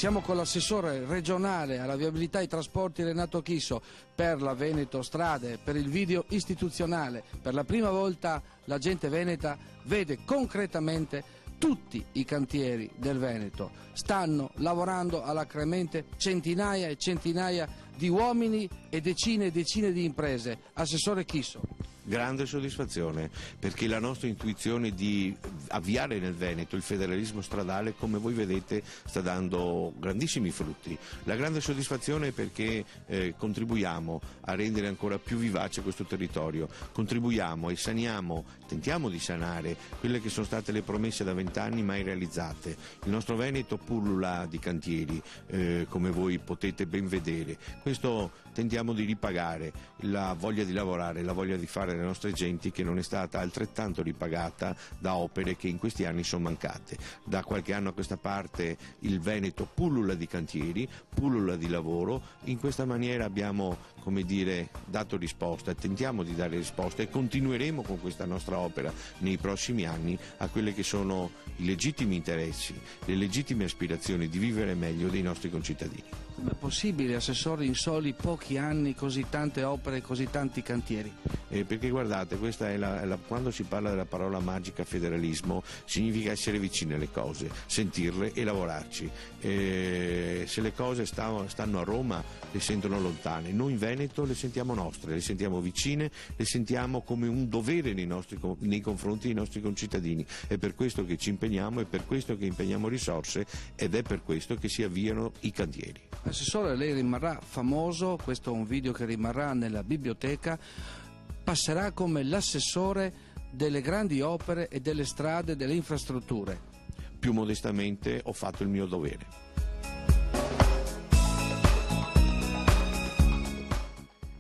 Siamo con l'assessore regionale alla viabilità e ai trasporti Renato Chisso per la Veneto Strade, per il video istituzionale. Per la prima volta la gente veneta vede concretamente tutti i cantieri del Veneto. Stanno lavorando alacremente centinaia e centinaia di uomini e decine di imprese. Assessore Chisso. Grande soddisfazione, perché la nostra intuizione di avviare nel Veneto il federalismo stradale, come voi vedete, sta dando grandissimi frutti. La grande soddisfazione è perché contribuiamo a rendere ancora più vivace questo territorio, contribuiamo e tentiamo di sanare quelle che sono state le promesse da 20 anni mai realizzate. Il nostro Veneto pullula di cantieri, come voi potete ben vedere. Questo tentiamo di ripagare la voglia di lavorare, la voglia di fare le nostre genti, che non è stata altrettanto ripagata da opere che in questi anni sono mancate. Da qualche anno a questa parte il Veneto pullula di cantieri, pullula di lavoro. In questa maniera abbiamo, come dire, dato risposta, tentiamo di dare risposta e continueremo con questa nostra opera nei prossimi anni a quelle che sono i legittimi interessi, le legittime aspirazioni di vivere meglio dei nostri concittadini. Come è possibile, Assessore, in soli pochi anni così tante opere e così tanti cantieri? Perché guardate, questa è quando si parla della parola magica federalismo, significa essere vicini alle cose, sentirle e lavorarci. Se le cose stanno a Roma, le sentono lontane. Noi in Veneto le sentiamo nostre, le sentiamo vicine, le sentiamo come un dovere nei confronti dei nostri concittadini. È per questo che ci impegniamo, è per questo che impegniamo risorse ed è per questo che si avviano i cantieri. Assessore, lei rimarrà famoso, questo è un video che rimarrà nella biblioteca, passerà come l'assessore delle grandi opere e delle strade, delle infrastrutture. Più modestamente ho fatto il mio dovere.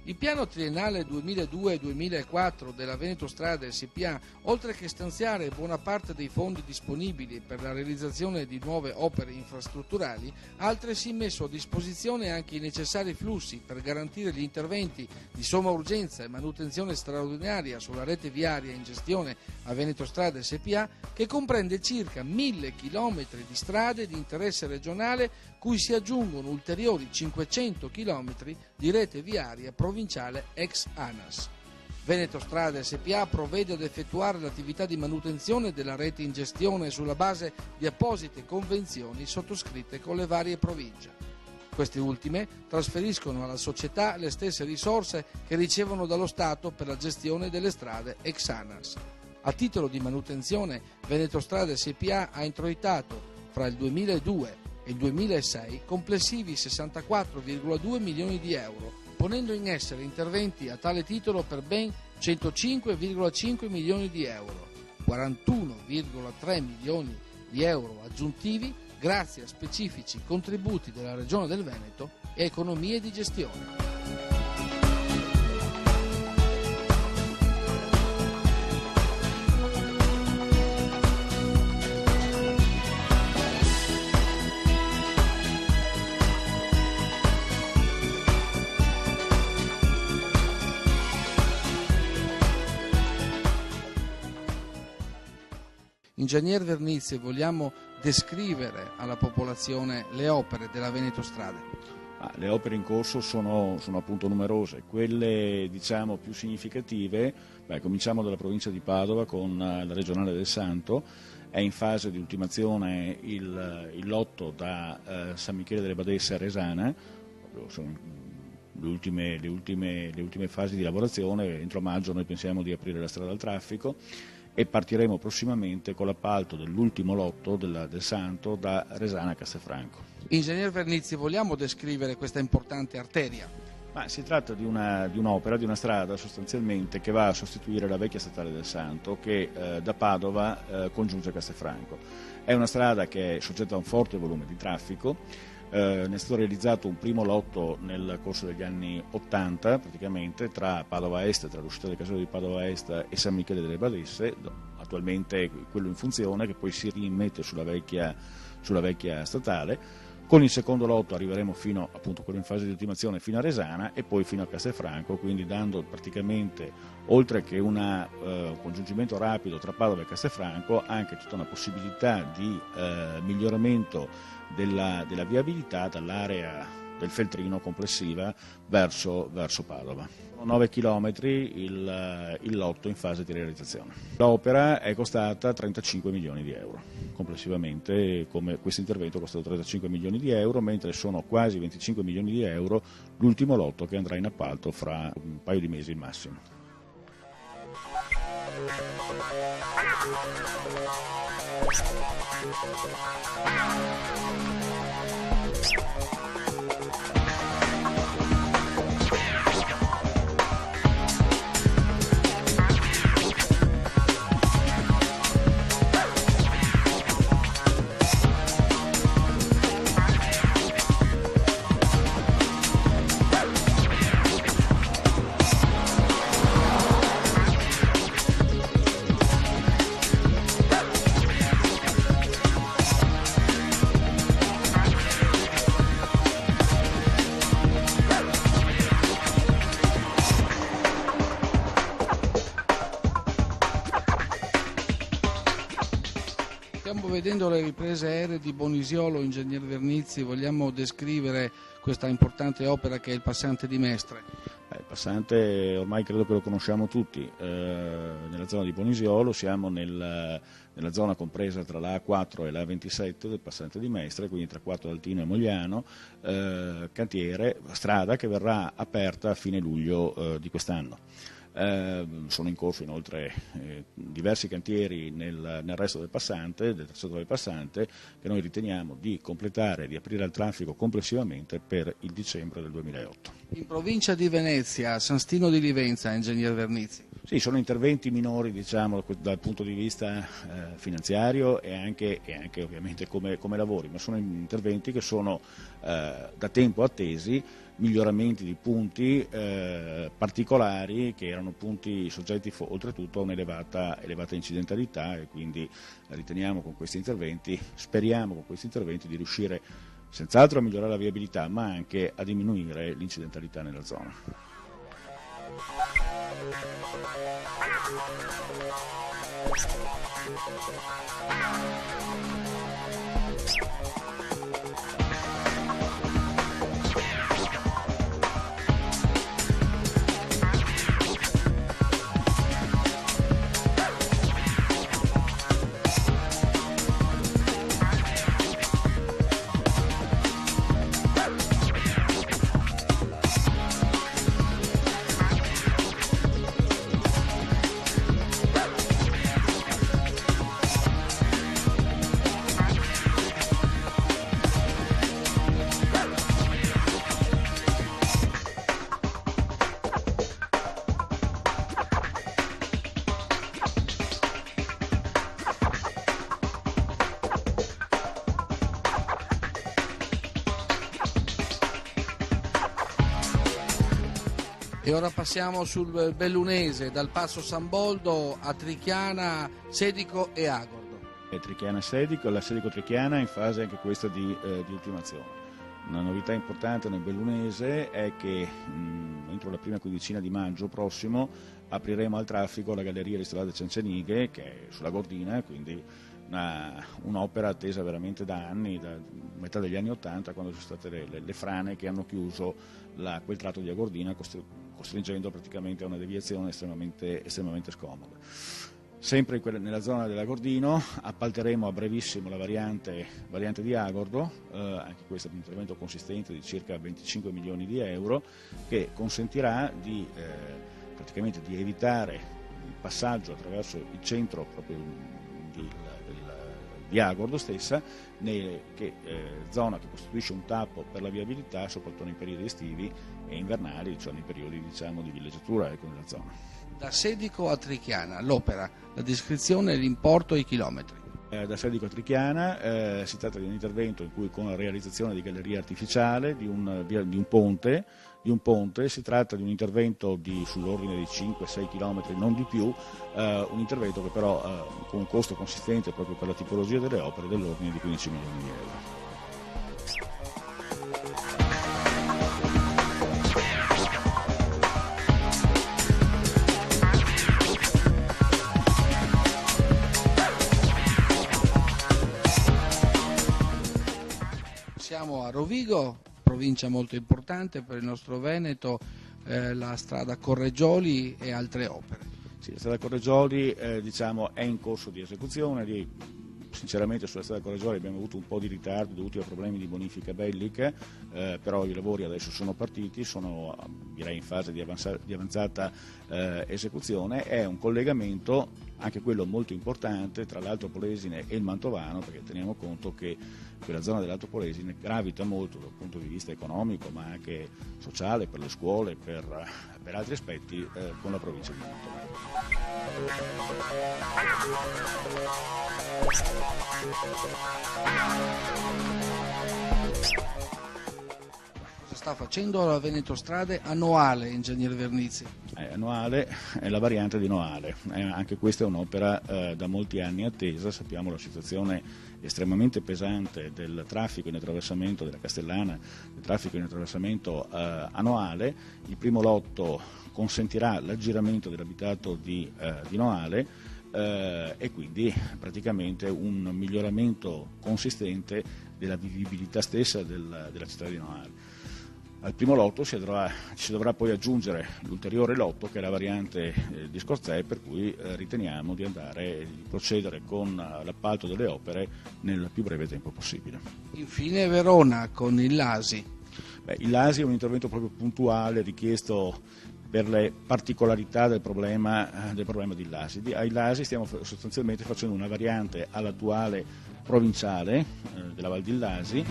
Il piano triennale 2002-2004 della Veneto Strade SpA, oltre che stanziare buona parte dei fondi disponibili per la realizzazione di nuove opere infrastrutturali, ha altresì messo a disposizione anche i necessari flussi per garantire gli interventi di somma urgenza e manutenzione straordinaria sulla rete viaria in gestione a Veneto Strade SpA, che comprende circa 1000 km di strade di interesse regionale, cui si aggiungono ulteriori 500 km di rete viaria provinciale ex ANAS. Veneto Strade SpA provvede ad effettuare l'attività di manutenzione della rete in gestione sulla base di apposite convenzioni sottoscritte con le varie province. Queste ultime trasferiscono alla società le stesse risorse che ricevono dallo Stato per la gestione delle strade ex ANAS. A titolo di manutenzione, Veneto Strade SpA ha introitato fra il 2002 e il 2006 complessivi 64,2 milioni di euro, ponendo in essere interventi a tale titolo per ben 105,5 milioni di euro, 41,3 milioni di euro aggiuntivi grazie a specifici contributi della Regione del Veneto e economie di gestione. Ingegner Vernizzi, vogliamo descrivere alla popolazione le opere della Veneto Strade? Le opere in corso sono appunto numerose. Quelle diciamo più significative, cominciamo dalla provincia di Padova con la regionale del Santo. È in fase di ultimazione il lotto da San Michele delle Badesse a Resana, sono le ultime fasi di lavorazione. Entro maggio noi pensiamo di aprire la strada al traffico e partiremo prossimamente con l'appalto dell'ultimo lotto del Santo da Resana a Castelfranco. Ingegner Vernizzi, vogliamo descrivere questa importante arteria? Si tratta di un'opera, di una strada sostanzialmente che va a sostituire la vecchia statale del Santo che da Padova congiunge Castelfranco. È una strada che è soggetta a un forte volume di traffico. Ne è stato realizzato un primo lotto nel corso degli anni 80 praticamente tra Padova Est, tra l'uscita del casello di Padova Est e San Michele delle Badesse, attualmente quello in funzione che poi si rimette sulla vecchia statale. Con il secondo lotto arriveremo fino, appunto, quello in fase di ultimazione, fino a Resana e poi fino a Castelfranco, quindi dando praticamente, oltre che un congiungimento rapido tra Padova e Castelfranco, anche tutta una possibilità di miglioramento della viabilità dall'area del Feltrino complessiva verso Padova. Sono 9 chilometri il lotto in fase di realizzazione. L'opera è costata 35 milioni di euro. Complessivamente questo intervento è costato 35 milioni di euro, mentre sono quasi 25 milioni di euro l'ultimo lotto che andrà in appalto fra un paio di mesi al massimo. Stiamo vedendo le riprese aeree di Bonisiolo. Ingegner Vernizzi, vogliamo descrivere questa importante opera che è il passante di Mestre? Il passante ormai credo che lo conosciamo tutti, nella zona di Bonisiolo siamo nella zona compresa tra la A4 e la A27 del passante di Mestre, quindi tra Quattro d'Altino e Mogliano, cantiere, strada che verrà aperta a fine luglio di quest'anno. Sono in corso inoltre diversi cantieri nel resto del tracciato del passante, che noi riteniamo di completare e di aprire al traffico complessivamente per il dicembre del 2008. In provincia di Venezia, San Stino di Livenza, Ingegner Vernizzi. Sì, sono interventi minori, diciamo, dal punto di vista finanziario e anche ovviamente come lavori, ma sono interventi che sono da tempo attesi, miglioramenti di punti particolari che erano punti soggetti oltretutto a un'elevata incidentalità, e quindi riteniamo speriamo con questi interventi di riuscire senz'altro a migliorare la viabilità, ma anche a diminuire l'incidentalità nella zona. E ora passiamo sul Bellunese, dal Passo San Boldo a Trichiana, Sedico e Agordo. Trichiana Sedico, la Sedico Trichiana è in fase anche questa di ultimazione. Una novità importante nel Bellunese è che entro la prima quindicina di maggio prossimo apriremo al traffico la galleria di Strade Cencenighe, che è sulla Gordina, quindi un'opera attesa veramente da anni, da metà degli anni '80, quando ci sono state le frane che hanno chiuso quel tratto di Agordina, costringendo praticamente a una deviazione estremamente scomoda. Sempre nella zona dell'Agordino appalteremo a brevissimo la variante di Agordo, anche questo è un intervento consistente di circa 25 milioni di euro, che consentirà praticamente di evitare il passaggio attraverso il centro proprio di Agordo stessa, zona che costituisce un tappo per la viabilità soprattutto nei periodi estivi e invernali, cioè nei periodi di villeggiatura nella zona. Da Sedico a Trichiana, l'opera, la descrizione, l'importo e i chilometri. Da Sedico a Trichiana si tratta di un intervento in cui, con la realizzazione di galleria artificiale, di un ponte, si tratta di un intervento sull'ordine di 5-6 km, non di più, un intervento che però con un costo consistente proprio per la tipologia delle opere dell'ordine di 15 milioni di euro. Siamo a Rovigo, provincia molto importante per il nostro Veneto, la strada Correggioli e altre opere. Sì, la strada Correggioli è in corso di esecuzione. Sinceramente sulla strada Correggioli abbiamo avuto un po' di ritardo dovuti a problemi di bonifica bellica, però i lavori adesso sono partiti, sono direi in fase di avanzata esecuzione. È un collegamento, anche quello molto importante, tra l'Alto Polesine e il Mantovano, perché teniamo conto che quella zona dell'Alto Polesine gravita molto dal punto di vista economico, ma anche sociale, per le scuole, per altri aspetti, con la provincia di Mantovano. Cosa sta facendo la Veneto Strade annuale, Ingegner Vernizzi? Annuale è la variante di Noale, anche questa è un'opera da molti anni attesa. Sappiamo la situazione estremamente pesante del traffico in attraversamento della Castellana, del traffico in attraversamento annuale. Il primo lotto consentirà l'aggiramento dell'abitato di Noale, e quindi praticamente un miglioramento consistente della vivibilità stessa della città di Noale. Al primo lotto ci dovrà poi aggiungere l'ulteriore lotto, che è la variante di Scorzè, per cui riteniamo di procedere con l'appalto delle opere nel più breve tempo possibile. Infine Verona con il Lasi. Il Lasi è un intervento proprio puntuale richiesto per le particolarità del problema di Lasi. Ai Lasi stiamo sostanzialmente facendo una variante all'attuale provinciale della Val di Lasi.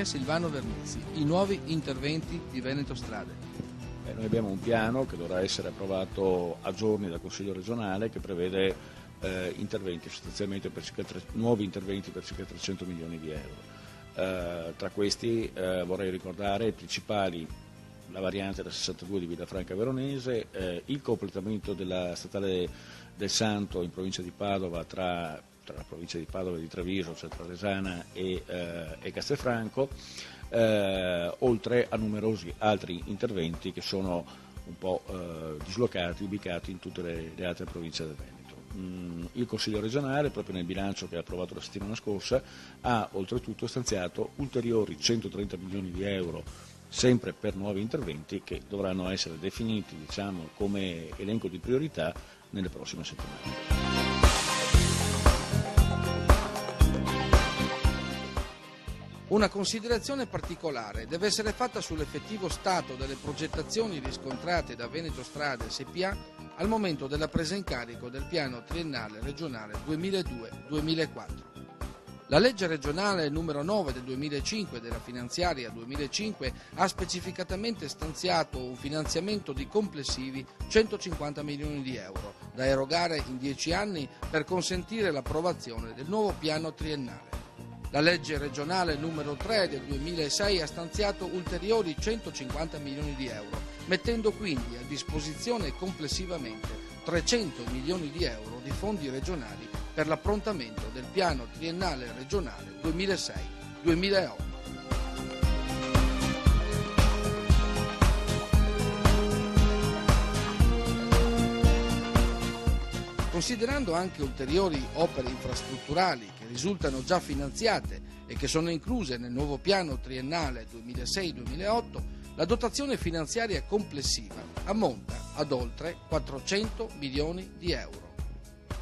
Silvano Vernizzi, i nuovi interventi di Veneto Strade. Noi abbiamo un piano che dovrà essere approvato a giorni dal Consiglio regionale, che prevede interventi sostanzialmente nuovi interventi per circa 300 milioni di euro. Tra questi vorrei ricordare i principali: la variante da 62 di Villafranca Veronese, il completamento della statale del Santo in provincia di Padova tra la provincia di Padova e di Treviso, cioè tra Resana e Castelfranco, oltre a numerosi altri interventi che sono un po' dislocati, ubicati in tutte le altre province del Veneto. Il Consiglio regionale, proprio nel bilancio che ha approvato la settimana scorsa, ha oltretutto stanziato ulteriori 130 milioni di euro, sempre per nuovi interventi che dovranno essere definiti come elenco di priorità nelle prossime settimane. Una considerazione particolare deve essere fatta sull'effettivo stato delle progettazioni riscontrate da Veneto Strade SpA al momento della presa in carico del piano triennale regionale 2002-2004. La legge regionale numero 9 del 2005 della finanziaria 2005 ha specificatamente stanziato un finanziamento di complessivi 150 milioni di euro da erogare in 10 anni per consentire l'approvazione del nuovo piano triennale. La legge regionale numero 3 del 2006 ha stanziato ulteriori 150 milioni di euro, mettendo quindi a disposizione complessivamente 300 milioni di euro di fondi regionali per l'approntamento del piano triennale regionale 2006-2008. Considerando anche ulteriori opere infrastrutturali che risultano già finanziate e che sono incluse nel nuovo piano triennale 2006-2008, la dotazione finanziaria complessiva ammonta ad oltre 400 milioni di euro.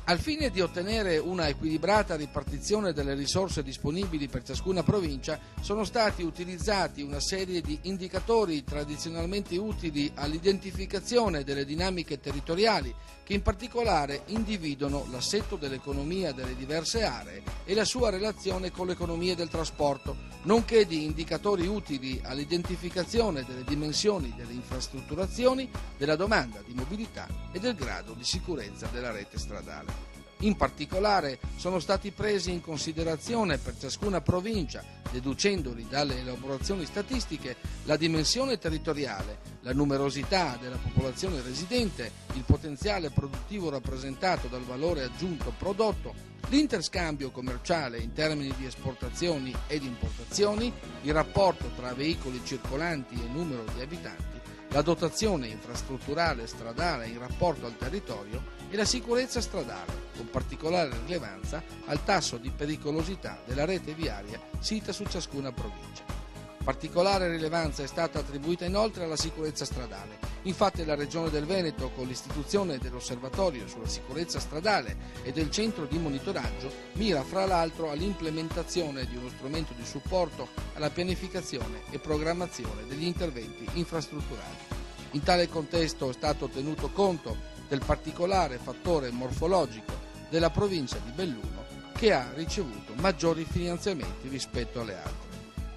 Al fine di ottenere una equilibrata ripartizione delle risorse disponibili per ciascuna provincia, sono stati utilizzati una serie di indicatori tradizionalmente utili all'identificazione delle dinamiche territoriali, che in particolare individuano l'assetto dell'economia delle diverse aree e la sua relazione con l'economia del trasporto, nonché di indicatori utili all'identificazione delle dimensioni delle infrastrutturazioni, della domanda di mobilità e del grado di sicurezza della rete stradale. In particolare sono stati presi in considerazione per ciascuna provincia, deducendoli dalle elaborazioni statistiche, la dimensione territoriale, la numerosità della popolazione residente, il potenziale produttivo rappresentato dal valore aggiunto prodotto, l'interscambio commerciale in termini di esportazioni ed importazioni, il rapporto tra veicoli circolanti e numero di abitanti, la dotazione infrastrutturale stradale in rapporto al territorio e la sicurezza stradale, con particolare rilevanza al tasso di pericolosità della rete viaria sita su ciascuna provincia. Particolare rilevanza è stata attribuita inoltre alla sicurezza stradale. Infatti la Regione del Veneto, con l'istituzione dell'Osservatorio sulla sicurezza stradale e del centro di monitoraggio, mira fra l'altro all'implementazione di uno strumento di supporto alla pianificazione e programmazione degli interventi infrastrutturali. In tale contesto è stato tenuto conto del particolare fattore morfologico della provincia di Belluno, che ha ricevuto maggiori finanziamenti rispetto alle altre.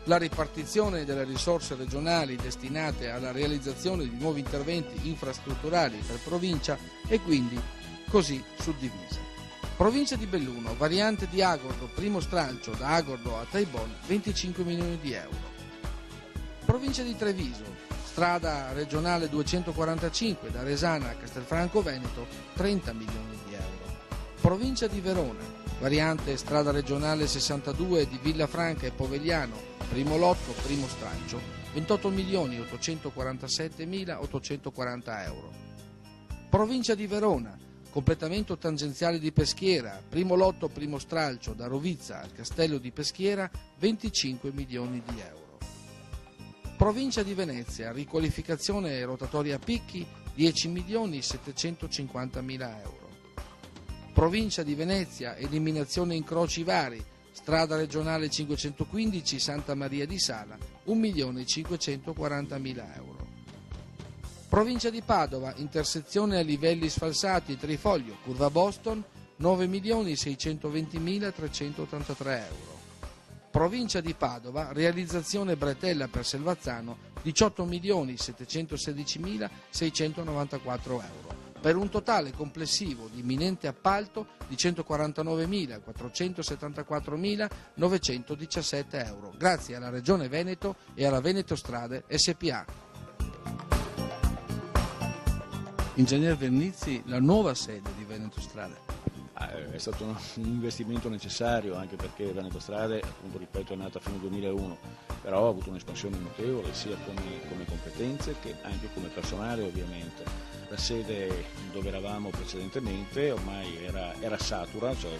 La ripartizione delle risorse regionali destinate alla realizzazione di nuovi interventi infrastrutturali per provincia è quindi così suddivisa. Provincia di Belluno, variante di Agordo, primo stralcio da Agordo a Taibon, 25 milioni di euro. Provincia di Treviso, strada regionale 245 da Resana a Castelfranco Veneto, 30 milioni di euro. Provincia di Verona, variante strada regionale 62 di Villafranca e Povegliano, primo lotto, primo stralcio, 28.847.840 euro. Provincia di Verona, completamento tangenziale di Peschiera, primo lotto, primo stralcio da Rovizza al Castello di Peschiera, 25 milioni di euro. Provincia di Venezia, riqualificazione rotatoria a picchi, 10.750.000 euro. Provincia di Venezia, eliminazione incroci vari, strada regionale 515 Santa Maria di Sala, 1.540.000 euro. Provincia di Padova, intersezione a livelli sfalsati Trifoglio, curva Boston, 9.620.383 euro. Provincia di Padova, realizzazione bretella per Selvazzano, 18.716.694 euro, per un totale complessivo di imminente appalto di 149.474.917 euro, grazie alla Regione Veneto e alla Veneto Strade SPA. Ingegner Vernizzi, la nuova sede di Veneto Strade. È stato un investimento necessario, anche perché Veneto Strade, appunto ripeto, è nata fino al 2001, però ha avuto un'espansione notevole sia come competenze che anche come personale ovviamente. La sede dove eravamo precedentemente ormai era satura, cioè il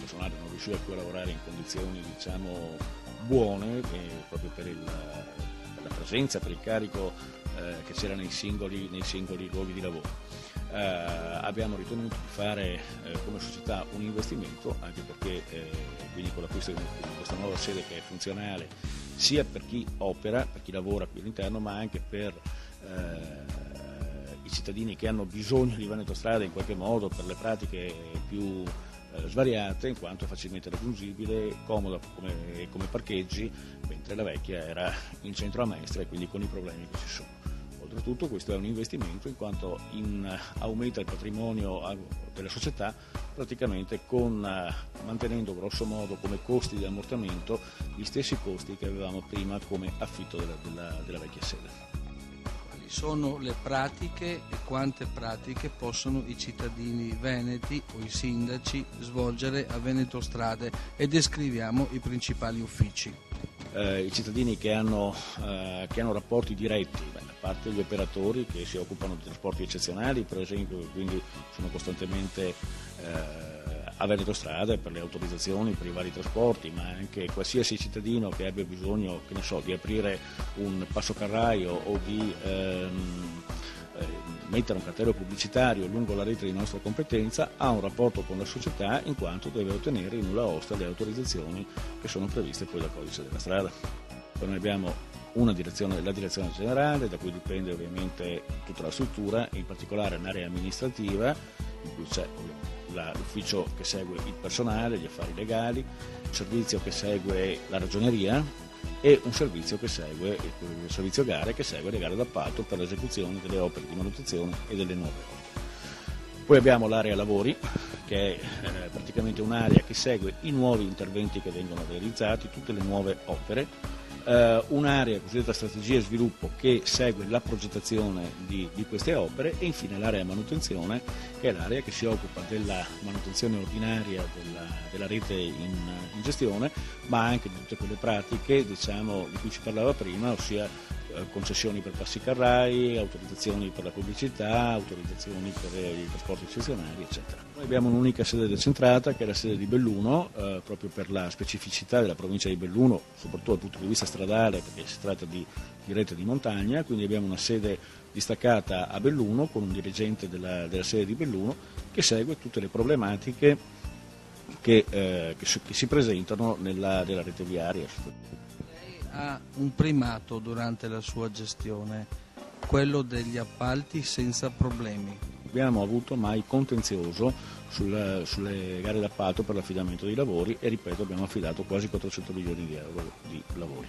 personale non riusciva più a lavorare in condizioni buone proprio per la presenza, per il carico che c'era nei singoli luoghi di lavoro. Abbiamo ritenuto di fare come società un investimento, anche perché quindi con l'acquisto di questa nuova sede che è funzionale sia per chi opera, per chi lavora qui all'interno, ma anche per i cittadini che hanno bisogno di Veneto Strade in qualche modo per le pratiche più svariate, in quanto è facilmente raggiungibile, comoda come parcheggi, mentre la vecchia era in centro a Mestre e quindi con i problemi che ci sono. Oltretutto questo è un investimento in quanto aumenta il patrimonio della società praticamente mantenendo grosso modo come costi di ammortamento gli stessi costi che avevamo prima come affitto della vecchia sede. Quali sono le pratiche e quante pratiche possono i cittadini veneti o i sindaci svolgere a Veneto Strade e descriviamo i principali uffici? I cittadini che hanno rapporti diretti, a parte gli operatori che si occupano di trasporti eccezionali, per esempio, quindi sono costantemente a Veneto Strade per le autorizzazioni per i vari trasporti, ma anche qualsiasi cittadino che abbia bisogno, che ne so, di aprire un passocarraio o di mettere un cartello pubblicitario lungo la rete di nostra competenza, ha un rapporto con la società in quanto deve ottenere in nulla osta le autorizzazioni che sono previste poi dal codice della strada. Poi noi abbiamo la direzione generale, da cui dipende ovviamente tutta la struttura, in particolare un'area amministrativa in cui c'è l'ufficio che segue il personale, gli affari legali, un servizio che segue la ragioneria e un servizio che segue il servizio gare, che segue le gare d'appalto per l'esecuzione delle opere di manutenzione e delle nuove opere. Poi abbiamo l'area lavori che è praticamente un'area che segue i nuovi interventi che vengono realizzati, tutte le nuove opere, un'area cosiddetta strategia e sviluppo che segue la progettazione di queste opere, e infine l'area manutenzione, che è l'area che si occupa della manutenzione ordinaria della rete in gestione, ma anche di tutte quelle pratiche, diciamo, di cui ci parlava prima, ossia concessioni per passi carrai, autorizzazioni per la pubblicità, autorizzazioni per i trasporti eccezionali, eccetera. Noi abbiamo un'unica sede decentrata, che è la sede di Belluno, proprio per la specificità della provincia di Belluno, soprattutto dal punto di vista stradale, perché si tratta di rete di montagna, quindi abbiamo una sede distaccata a Belluno con un dirigente della sede di Belluno che segue tutte le problematiche che si presentano nella rete viaria. Ha un primato durante la sua gestione, quello degli appalti senza problemi. Abbiamo avuto mai contenzioso sulle gare d'appalto per l'affidamento dei lavori, e ripeto, abbiamo affidato quasi 400 milioni di euro di lavori.